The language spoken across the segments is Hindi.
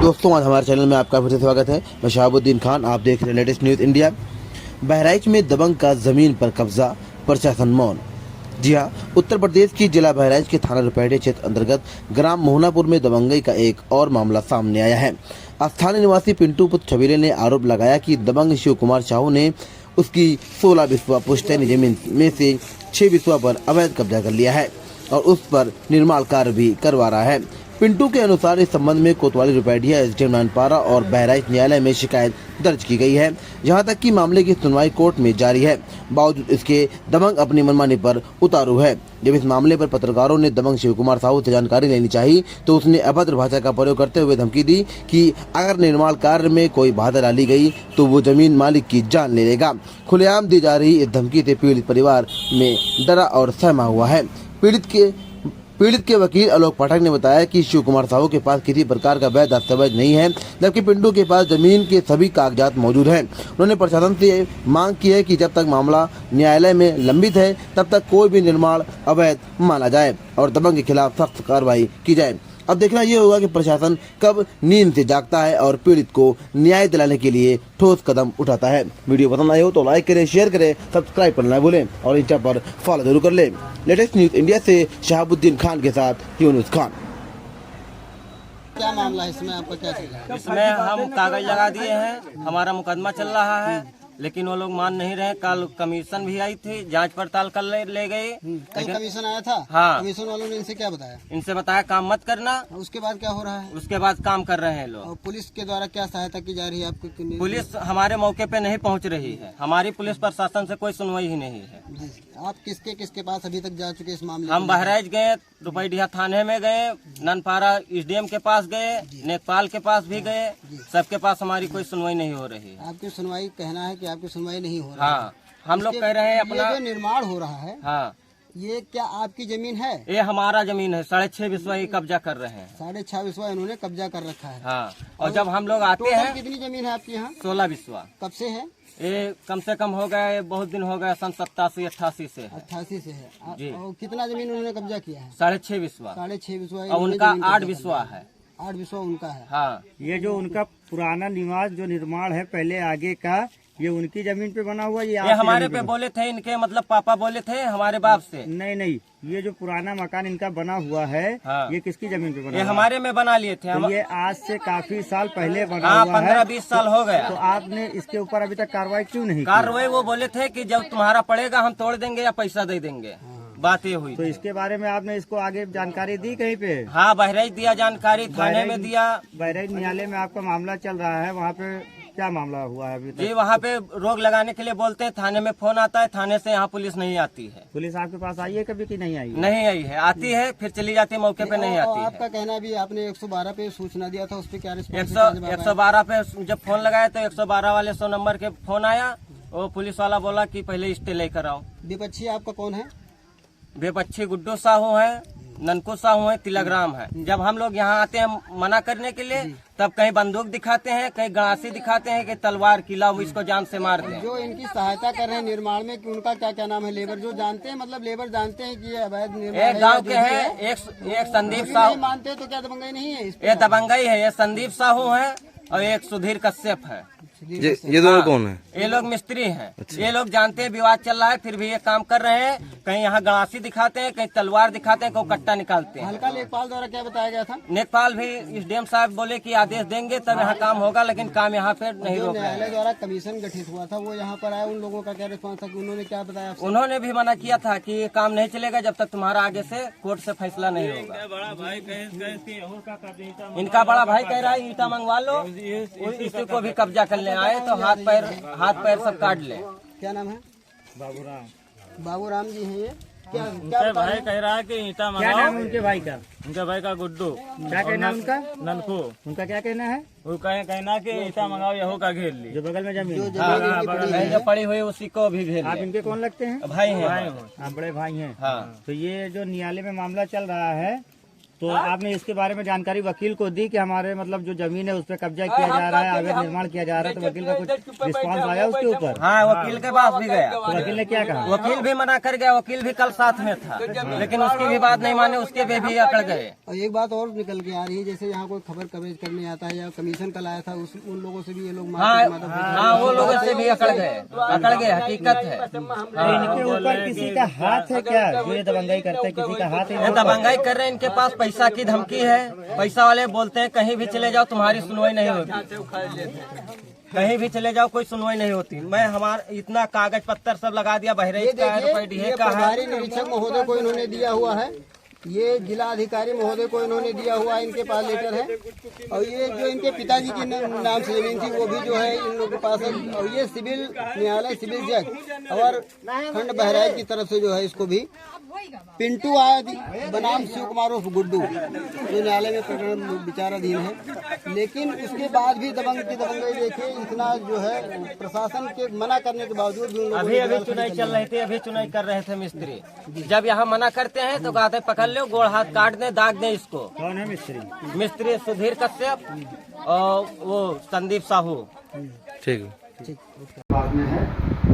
दोस्तों, आज हमारे चैनल में आपका फिर से स्वागत है। मैं शहाबुद्दीन खान, आप देख रहे हैं लेटेस्ट न्यूज इंडिया। बहराइच में दबंग का जमीन पर कब्जा, प्रशासन मौन। जी हां, उत्तर प्रदेश की जिला बहराइच के थाना रुपैडे क्षेत्र अंतर्गत ग्राम मोहनापुर में दबंगई का एक और मामला सामने आया है। स्थानीय निवासी पिंटू पुत्र छबीले ने आरोप लगाया कि दबंग शिव कुमार साहू ने उसकी 16 बिस्वा पुश्तैनी जमीन में से 6 बिस्वा पर अवैध कब्जा कर लिया है और उस पर निर्माण कार्य भी करवा रहा है। पिंटू के अनुसार इस संबंध में कोतवाली रुपैडिया, एसडीएम नानपारा और बहराइच न्यायालय में शिकायत दर्ज की गई है, जहां तक कि मामले की सुनवाई कोर्ट में जारी है। बावजूद इसके दबंग अपनी मनमानी पर उतारू है। जब इस मामले पर पत्रकारों ने दबंग शिव कुमार साहू से जानकारी लेनी चाहिए तो उसने अभद्र भाषा का प्रयोग करते हुए धमकी दी कि अगर निर्माण कार्य में कोई बाधा डाली गई तो वो जमीन मालिक की जान ले लेगा। खुलेआम दी जा रही इस धमकी से पीड़ित परिवार में डरा और सहमा हुआ है। पीड़ित के वकील आलोक पाठक ने बताया कि शिव कुमार साहू के पास किसी प्रकार का वैध दस्तावेज नहीं है, जबकि पिंटू के पास जमीन के सभी कागजात मौजूद हैं। उन्होंने प्रशासन से मांग की है कि जब तक मामला न्यायालय में लंबित है तब तक कोई भी निर्माण अवैध माना जाए और दबंग के खिलाफ सख्त कार्रवाई की जाए। अब देखना ये होगा कि प्रशासन कब नींद से जागता है और पीड़ित को न्याय दिलाने के लिए ठोस कदम उठाता है। वीडियो पसंद आए हो तो लाइक करें, शेयर करें, सब्सक्राइब करना न भूलें और इंस्टा पर फॉलो जरूर कर लें। लेटेस्ट न्यूज इंडिया से शहाबुद्दीन खान के साथ यूनुस खान। क्या मामला है इसमें, आपका क्या चल रहा है? इसमें हम कागज लगा दिए हैं, हमारा मुकदमा चल रहा है, लेकिन वो लोग मान नहीं रहे। कल कमीशन भी आई थी, जांच पड़ताल कर ले गए। कल कमीशन आया था? हाँ। कमीशन वालों ने इनसे क्या बताया? इनसे बताया काम मत करना। उसके बाद क्या हो रहा है? उसके बाद काम कर रहे हैं लोग। और पुलिस के द्वारा क्या सहायता की जा रही है आपको? पुलिस हमारे मौके पे नहीं पहुंच रही है। हमारी पुलिस प्रशासन से कोई सुनवाई ही नहीं है। जी, आप किसके पास अभी तक जा चुके इस मामले? हम बहराइच गए, रुपैडिया थाने में गए, ननपारा एसडीएम के पास गए, नेपाल के पास भी गए, सबके पास हमारी कोई सुनवाई नहीं हो रही है। आपकी सुनवाई, कहना है कि आपकी सुनवाई नहीं हो रही है। हाँ, हम लोग कह रहे हैं अपना। ये जो निर्माण हो रहा है, हाँ, ये क्या आपकी जमीन है? ये हमारा जमीन है। 6.5 बिस्वा ही कब्जा कर रहे हैं। 6.5 बिस्वा इन्होंने कब्जा कर रखा है। हाँ, और जब हम लोग आते हैं। कितनी जमीन है आपकी यहाँ? 16 बिस्वा। कब से है? ये कम से कम हो गए, बहुत दिन हो गए, सन 87-88 से है। 88 से है जी। और कितना जमीन उन्होंने कब्जा किया है? 6.5 बिस्वा। 6.5 बिस्वा और उनका 8 बिस्वा है। 8 बिस्वा उनका है। हाँ, ये जो उनका पुराना निवास जो निर्माण है पहले आगे का, ये उनकी जमीन पे बना हुआ, ये हमारे पे बोले थे, इनके मतलब पापा बोले थे हमारे बाप से। नहीं, ये जो पुराना मकान इनका बना हुआ है, हाँ। ये किसकी जमीन पे बना ये हुआ हमारे में बना लिए थे है? हम। तो ये आज से काफी साल पहले बना हाँ, हुआ है। 15-20 साल हो गया। तो आपने इसके ऊपर अभी तक कार्रवाई क्यों नहीं की? कार्रवाई वो बोले थे कि जब तुम्हारा पड़ेगा हम तोड़ देंगे या पैसा दे देंगे। बात ये हुई तो थी। इसके बारे में आपने इसको आगे जानकारी दी कहीं पे? हाँ, बहराइच दिया जानकारी, थाने में दिया। बहराइच न्यायालय में आपका मामला चल रहा है, वहाँ पे क्या मामला हुआ है अभी जी, तक? वहाँ पे रोक लगाने के लिए बोलते हैं, थाने में फोन आता है, थाने से यहाँ पुलिस नहीं आती है। पुलिस आपके पास आई है कभी कि नहीं आई? नहीं आई है, आती है फिर चली जाती है, मौके पे नहीं आती है। आपका कहना भी, आपने 112 पे सूचना दिया था, उस पर क्या रिस्पॉन्स? 112 पे जब फोन लगाया तो 112 वाले 100 नंबर के फोन आया। वो पुलिस वाला बोला कि पहले स्टे लेकर आओ। विपक्षी आपका कौन है? बेपच्छी गुड्डू साहू है, ननकू साहू है, तिलग्राम है। जब हम लोग यहाँ आते हैं मना करने के लिए, तब कहीं बंदूक दिखाते हैं, कहीं गड़ासी दिखाते हैं कि तलवार किला इसको जान से मार दें। जो इनकी सहायता कर रहे हैं निर्माण में, कि उनका क्या नाम है? लेबर जो जानते हैं, मतलब लेबर जानते हैं कि ये अवैध निर्माण एक गांव के हैं, एक संदीप नहीं साहू। मानते तो क्या दबंगई नहीं है इस पे? ये दबंगई है। ये संदीप साहू है और एक सुधीर कश्यप है। ये दोनों कौन है? ये लोग मिस्त्री हैं। ये लोग जानते हैं विवाद चल रहा है, फिर भी ये काम कर रहे हैं। कहीं यहाँ गड़ासी दिखाते हैं, कहीं तलवार दिखाते हैं, कहीं कट्टा निकालते हैं। हल्का लेखपाल द्वारा क्या बताया गया था? नेपाल भी एसडीएम साहब बोले कि आदेश देंगे तब यहाँ काम होगा, लेकिन काम यहाँ पे नहीं जो रोक रहे न्यायालय हैं। द्वारा कमीशन गठित हुआ था, वो यहाँ पर आया, उन लोगों का क्या रिस्पॉन्स था? कि उन्होंने क्या बताया आपसे? उन्होंने भी मना किया था कि ये काम नहीं चलेगा जब तक तुम्हारा आगे से कोर्ट से फैसला नहीं होगा। इनका बड़ा भाई कह रहा है ईटा मंगवा लो, इसी को भी कब्जा कर ले आए तो हाथ पैर सब काट ले। क्या नाम है? बाबूराम जी हैं ये। क्या उनके भाई कह रहा है कि ईटा क्या मंगाओ। नाम है उनके भाई का? उनके भाई का गुड्डू। क्या कहना है उनका? ननकू। उनका क्या कहना है? वो कहना कि ईटा मंगाओ, यहो का घेर ली। जो बगल में जमीन है। हाँ, इनकी पड़ी है। जो पड़ी हुई उसी को भी घेर आप ले। इनके कौन लगते हैं? भाई हैं। आप बड़े भाई हैं। हाँ। तो ये जो न्यायालय में मामला चल रहा है, तो आपने इसके बारे में जानकारी वकील को दी कि हमारे मतलब जो जमीन है उस पर कब्जा किया जा रहा है, अवैध निर्माण किया जा रहा है, तो वकील का कुछ रिस्पांस आया उसके ऊपर? हाँ, वकील के पास भी गया। तो वकील ने क्या कहा? वकील भी मना कर गया, वकील भी कल साथ में था, लेकिन उसकी भी बात नहीं माने, उसके भी अकड़ गए। और एक बात और निकल के आ रही है, जैसे यहाँ कोई खबर कवरेज करने आता है या कमीशन कल आया था, उन लोगों से भी ये लोग हाँ, वो लोगों से भी अकड़ गए, हकीकत है। इनके ऊपर किसी का हाथ है क्या? जो ये दबंगाई करते हैं, किसी का हाथ है? ये दबंगाई कर रहे हैं, इनके पास पैसा की धमकी है। पैसा वाले बोलते हैं कहीं भी चले जाओ तुम्हारी सुनवाई नहीं होगी, कहीं भी चले जाओ कोई सुनवाई नहीं होती। मैं हमारा इतना कागज पत्तर सब लगा दिया, बहराइच का है, रुपये का है। प्रभारी निरीक्षक महोदय को इन्होंने दिया हुआ है, ये जिला अधिकारी महोदय को इन्होंने दिया हुआ है, इनके पास लेटर है। और ये जो इनके पिताजी की नाम से जमीन थी वो भी जो है इन लोगों के पास है। और ये सिविल न्यायालय, सिविल जज और खंड बहराइच की तरफ से जो है इसको भी पिंटू आदि बनाम शिव कुमार उर्फ गुड्डू जो न्यायालय में प्रकरण विचाराधीन है। लेकिन उसके बाद भी दबंगई देखे, इतना जो है प्रशासन के मना करने के बावजूद भी अभी चुनाई चल रही थी, अभी चुनाई कर रहे थे मिस्त्री। जब यहाँ मना करते हैं तो कहते पकड़ लो, गोड़ हाथ काट दे, दाग दे इसको। कौन है मिस्त्री? मिस्त्री सुधीर कश्यप और वो संदीप साहू। ठीक है। बाद में है,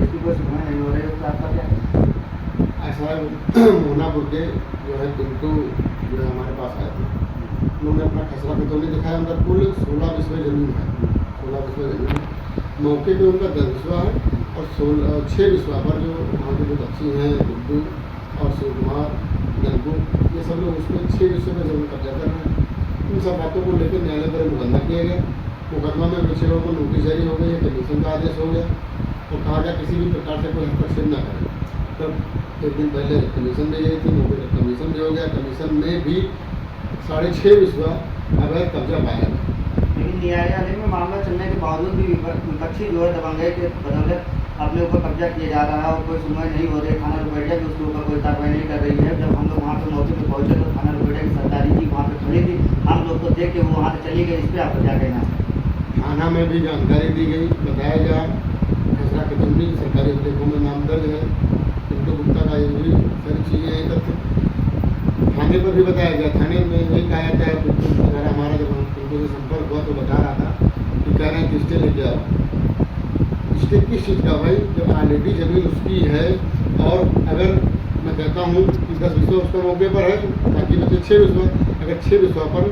इसकी कोई सुनवाई नहीं हो रही है, तो आपका क्या? ऐसा मोहनापुर के जो है पिंटू जो है हमारे पास आए थे, उन्होंने अपना खसरा खतौनी दिखाया। उनका कुल 16 बिस्वे जमीन है, 16 बिस्वे जमीन। मौके पे उनका 10 बिस्वा है और 6 बिस्वा पर जो वहाँ के जो बच्ची हैं गुड्डू और शिव कुमार, नंकू, ये सब लोग उसमें 6 बिस्वे पर जमीन कब्जा कर रहे हैं। इन सब बातों को लेकर न्यायालय पर मुकदमा किया गया। मुकदमा में बच्चे लोगों को नोटिस जारी हो गई है, कमीशन का आदेश हो गया और कहा गया किसी भी प्रकार से कोई हस्तक्षेप न करें। तब एक दिन पहले कमीशन भी गई थी, मौके पर कमीशन भी हो गया। कमीशन में भी 6.5 बिस्वा अवैध कब्जा पाया गया। लेकिन न्यायालय में मामला चलने के बावजूद भी विपक्षी जो है दबंगाई के बदौलत अपने ऊपर कब्जा किया जा रहा है और कोई सुनवाई नहीं हो रही। थाना रुपैया भी उसके ऊपर कोई कार्रवाई नहीं कर रही है। जब हम लोग वहाँ पे मौके पर पहुँचे तो थाना रुपैया की सरकारी जी वहाँ पे खड़ी थी, हम लोग को देख के वो वहाँ से चली गई। इस पर आपका क्या कहना है? थाना में भी जानकारी दी गई, बताया गया फैसला कचौनी सरकारी अभिलेखों में नाम दर्ज है, पिंटू गुप्ता का ये भी सारी चीज़ें हैं तथ्य। थाने पर भी बताया गया, थाने में यही कहा जाता है पिंटू वगैरह हमारा जब पिंटू से संपर्क हुआ तो बता रहा था कि कह रहे हैं कि स्टे लेके आओ। स्टे किस चीज़ का भाई, जब ऑलरेडी जमीन उसकी है और अगर मैं कहता हूँ कि 10 बिस्वा उसका मौके पर है, बाकी बचे 6 बिस्वा, अगर 6 बिस्वा पर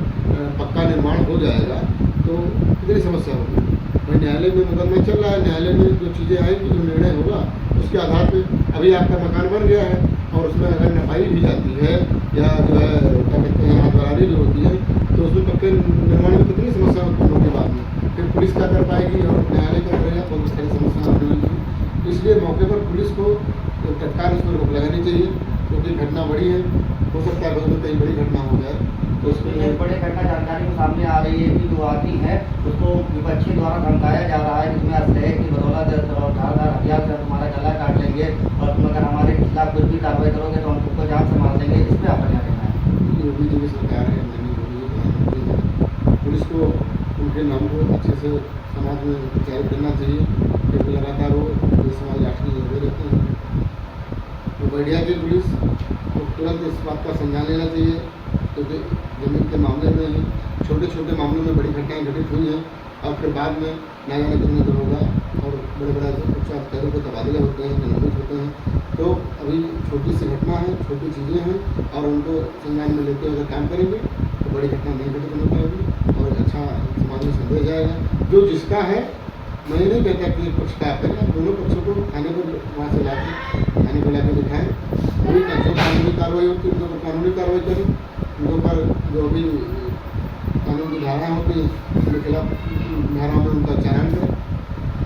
पक्का निर्माण हो जाएगा तो कितनी समस्या होगी। भाई न्यायालय में मुकदमा चल रहा है, न्यायालय में जो चीज़ें आएंगी, जो निर्णय होगा उसके आधार पे अभी आपका मकान बन गया है और उसमें अगर नपाई भी जाती है या जो है क्या कहते हैं हाथवारी जो होती है तो उसमें पक्के निर्माण में कितनी समस्या उत्पन्न होगी बाद में। फिर पुलिस क्या कर पाएगी और न्यायालय क्या करेगा, बहुत सारी समस्या होने लगी। इसलिए मौके पर पुलिस को तत्काल इसमें रोक लगानी चाहिए क्योंकि घटना बड़ी है, हो सकता है बहुत कई बड़ी घटना हो जाए। तो उसमें एक बड़े घटना जानकारी में सामने आ रही है कि जो आदमी है उसको विपक्षी द्वारा धमकाया जा रहा है, जिसमें असलहे की बदौलत धारदार हथियार से तुम्हारा गला काट लेंगे और तुम अगर हमारे खिलाफ कुछ भी कार्रवाई करोगे तो हम तुमको जान से मार देंगे। इस पर आपका क्या कहना है? योगी जी की सरकार है, पुलिस को उनके नाम को अच्छे से समाज में प्रचारित करना चाहिए क्योंकि लगातार वो समाज राष्ट्रीय लड़ते रहते हैं। तो बढ़िया की पुलिस को तुरंत इस बात का संज्ञान लेना चाहिए क्योंकि जमीन के मामले में ही छोटे छोटे मामलों में बड़ी घटनाएं घटित हुई हैं और फिर बाद में न जाने कितने दिन होगा और बड़े बड़े उच्च अधिकारियों के तबादले होते हैं, निलंबित होते हैं। तो अभी छोटी सी घटना है, छोटी चीज़ें हैं और उनको संज्ञान में लेते हुए अगर काम करेंगे तो बड़ी घटना नहीं घटित होने पाएगी और अच्छा समाज में संदेश जाएगा। जो जिसका है, मैं ये नहीं कहता कि पक्ष का करें, दोनों पक्षों को थाने पर वहाँ से लाके थाने पर लाके दिखाएँ, वही जो कानूनी कार्रवाई होती है उनको तो कानूनी कार्रवाई करें, उनके ऊपर जो भी कानून की धाराएँ होती हैं उनके खिलाफ धाराओं में उनका चयन करें।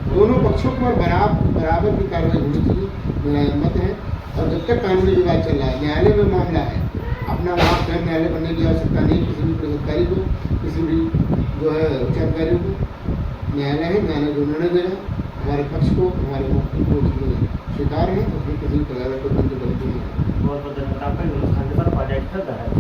दोनों पक्षों पर बराबर की कार्रवाई होनी चाहिए, मेरा यह मत है। और जब तक कानूनी विवाद चल रहा है, न्यायालय में मामला है, अपना वहाँ स्वयं न्यायालय बनने की आवश्यकता नहीं किसी भी पुलिस अधिकारी को, किसी भी जो है उच्च अधिकारियों को। न्यायालय है, न्यायालय जो निर्णय देगा हमारे पक्ष को, हमारे मुक्ति को स्वीकार है, उसमें किसी भी प्रकार का कोई गलती नहीं है। बहुत बहुत धन्यवाद आपका।